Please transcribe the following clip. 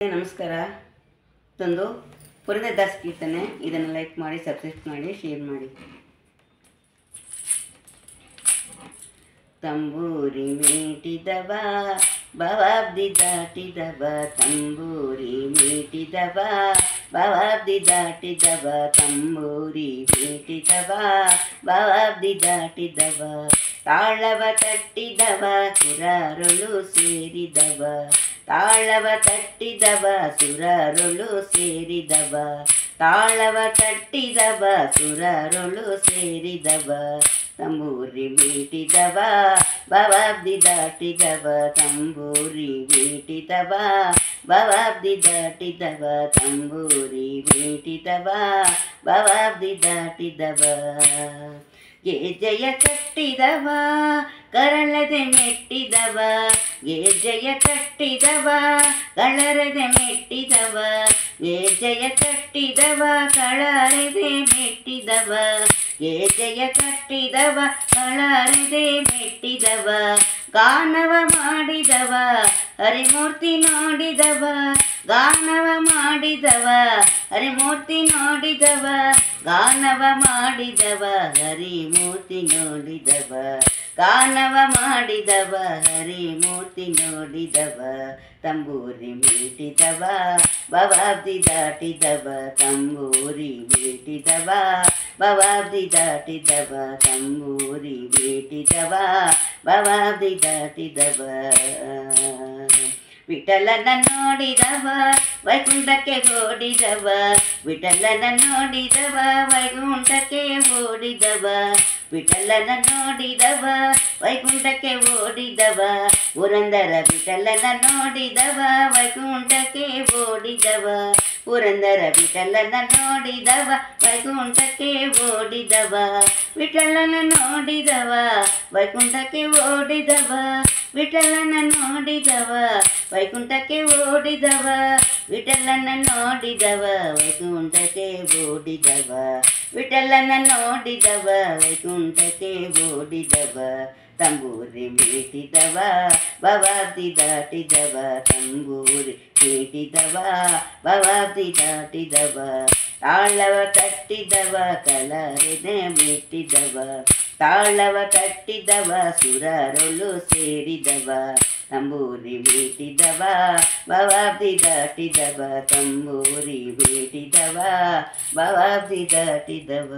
ನಮಸ್ಕಾರ. ತಂದು ಪುರಂದರದಾಸ್ ಕೀರ್ತನೆ. ಇದನ್ನು ಲೈಕ್ ಮಾಡಿ, ಸಬ್ಸ್ಕ್ರೈಬ್ ಮಾಡಿ, ಶೇರ್ ಮಾಡಿ. ತಂಬೂರಿ ಮೀಟಿದವ ಭವಾಬ್ದಿ ದಾಟಿದವ, ತಂಬೂರಿ ಮೀಟಿದವ ಭವಾಬ್ದಿ ದಾಟಿದವ, ತಂಬೂರಿ ಮೀಟಿದವ ಭವಾಬ್ದಿ ದಾಟಿದವ, ತಾಳವ ತಟ್ಟಿದವ ಸುರರೊಳು ಸೇರಿದವ, ತಾಳವ ತಟ್ಟಿದವ ಸುರರೊಳು ಸೇರಿದವ, ತಾಳವ ತಟ್ಟಿದವ ಸುರರೊಳು ಸೇರಿದವ, ತಂಬೂರಿ ಮೀಟಿದವ ಭವಾಬ್ದಿ ದಾಟಿದವ, ತಂಬೂರಿ ಮೀಟಿದವ ಭವಾಬ್ದಿ ದಾಟಿದವ, ತಂಬೂರಿ ಮೀಟಿದವ ಭವಾಬ್ದಿ ದಾಟಿದವ, ಗೆಜ್ಜೆಯ ಕಟ್ಟಿದವ ಕರಳದೆ ಮೆಟ್ಟಿದವ, ಗೆಜ್ಜೆಯ ಕಟ್ಟಿದವ ಕಳರದೆ ಮೆಟ್ಟಿದವ, ಗೆಜ್ಜೆಯ ಕಟ್ಟಿದವ ಕಳರದೆ ಮೆಟ್ಟಿದವ, ಗೆಜ್ಜೆಯ ಕಟ್ಟಿದವ ಕಳರದೆ ಮೆಟ್ಟಿದವ, ಗಾನವ ಮಾಡಿದವ ಹರಿಮೂರ್ತಿ ನೋಡಿದವ, ಗಾನವ ಮಾಡಿದವ ಹರಿಮೂರ್ತಿ ನೋಡಿದವ, ಗಾನವ ಮಾಡಿದವ ಹರಿಮೂರ್ತಿ ನೋಡಿದವ, ಗಾನವ ಮಾಡಿದವ ಹರಿಮೂರ್ತಿ ನೋಡಿದವ, ತಂಬೂರಿ ಮೀಟಿದವ ಭವಾಬ್ದಿ ದಾಟಿದವ, ತಂಬೂರಿ ಮೀಟಿದವ ಭವಾಬ್ದಿ ದಾಟಿದವ, ತಂಬೂರಿ ಮೀಟಿದವ ಭವಾಬ್ದಿ ದಾಟಿದವ, ವಿಠಲನ ನೋಡಿದವ ವೈಕುಂಠಕ್ಕೆ ಓಡಿದವ, ವಿಠಲನ ನೋಡಿದವ ವೈಕುಂಠಕ್ಕೆ ಓಡಿದವ, ವಿಠಲನ ನೋಡಿದವ ವೈಕುಂಠಕ್ಕೆ ಓಡಿದವ, ಪುರಂದರ ವಿಠಲನ ನೋಡಿದವ ವೈಕುಂಠಕ್ಕೆ ಓಡಿದವ, ಪುರಂದರ ವಿಠಲನ ನೋಡಿದವ ವೈಕುಂಠಕ್ಕೆ ಓಡಿದವ, ವಿಠಲನ ನೋಡಿದವ ವೈಕುಂಠಕ್ಕೆ ಓಡಿದವ, ವಿಠಲನ ನೋಡಿದವ ವೈಕುಂಠಕ್ಕೆ ಓಡಿದವ, ವಿಠಲನ ನೋಡಿದವ ವೈಕುಂಠಕ್ಕೆ ಓಡಿದವ, ವಿಠಲನ ನೋಡಿದವ ವೈಕುಂಠಕ್ಕೆ ಓಡಿದವ, ತಂಬೂರಿ ಮೀಟಿದವ ಭವಾಬ್ದಿ ದಾಟಿದವ, ತಂಬೂರಿ ಮೀಟಿದವ ಭವಾಬ್ದಿ ದಾಟಿದವ, ತಾಳವ ತಟ್ಟಿದವ ಕಲರದೆ ಮೆಟ್ಟಿದವ, ತಾಳವ ತಟ್ಟಿದವ ಸುರರೊಳು ಸೇರಿದವ, ತಂಬೂರಿ ಮೀಟಿದವ ಭವಾಬ್ದಿ ದಾಟಿದವ, ತಂಬೂರಿ ಮೀಟಿದವ ಭವಾಬ್ದಿ ದಾಟಿದವ.